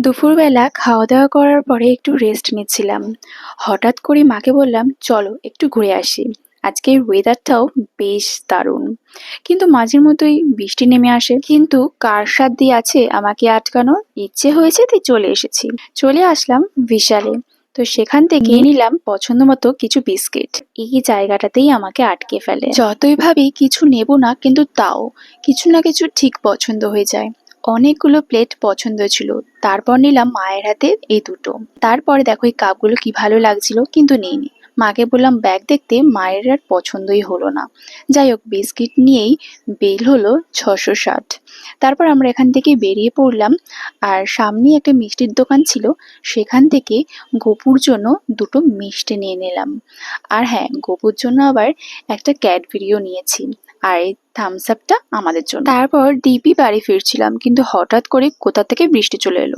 দুপুরবেলা খাওয়া দাওয়া করার পরে একটু রেস্ট নিচ্ছিলাম। হঠাৎ করে মাকে বললাম, চলো একটু ঘুরে আসি। আজকের ওয়েদারটাও বেশ দারুণ, কিন্তু মাঝের মতোই বৃষ্টি নেমে আসে। কিন্তু কার সাথ দিয়ে আছে আমাকে আটকানোর? ইচ্ছে হয়েছে তাই চলে এসেছি। চলে আসলাম বিশালে। তো সেখান থেকে নিলাম পছন্দ মতো কিছু বিস্কিট। এই জায়গাটাতেই আমাকে আটকে ফেলে। যতই ভাবি কিছু নেব না, কিন্তু তাও কিছু না কিছু ঠিক পছন্দ হয়ে যায়। অনেকগুলো প্লেট পছন্দ ছিল, তারপর নিলাম মায়ের হাতে এই দুটো। তারপরে দেখো এই কাপগুলো কি ভালো লাগছিল, কিন্তু নিইনি। মাকে বললাম ব্যাগ দেখতে, মায়ের আর পছন্দই হলো না। যাই হোক, বিস্কিট নিয়েই বিল হলো 660। তারপর আমরা এখান থেকে বেরিয়ে পড়লাম। আর সামনেই একটা মিষ্টির দোকান ছিল, সেখান থেকে গপুর জন্য দুটো মিষ্টি নিয়ে নিলাম। আর হ্যাঁ, গপুর জন্য আবার একটা ক্যাডবেরিও নিয়েছি। আর এই থামস আপটা আমাদের জন্য। তারপর দিব্যি বাড়ি ফিরছিলাম, কিন্তু হঠাৎ করে কোথা থেকে বৃষ্টি চলে এলো।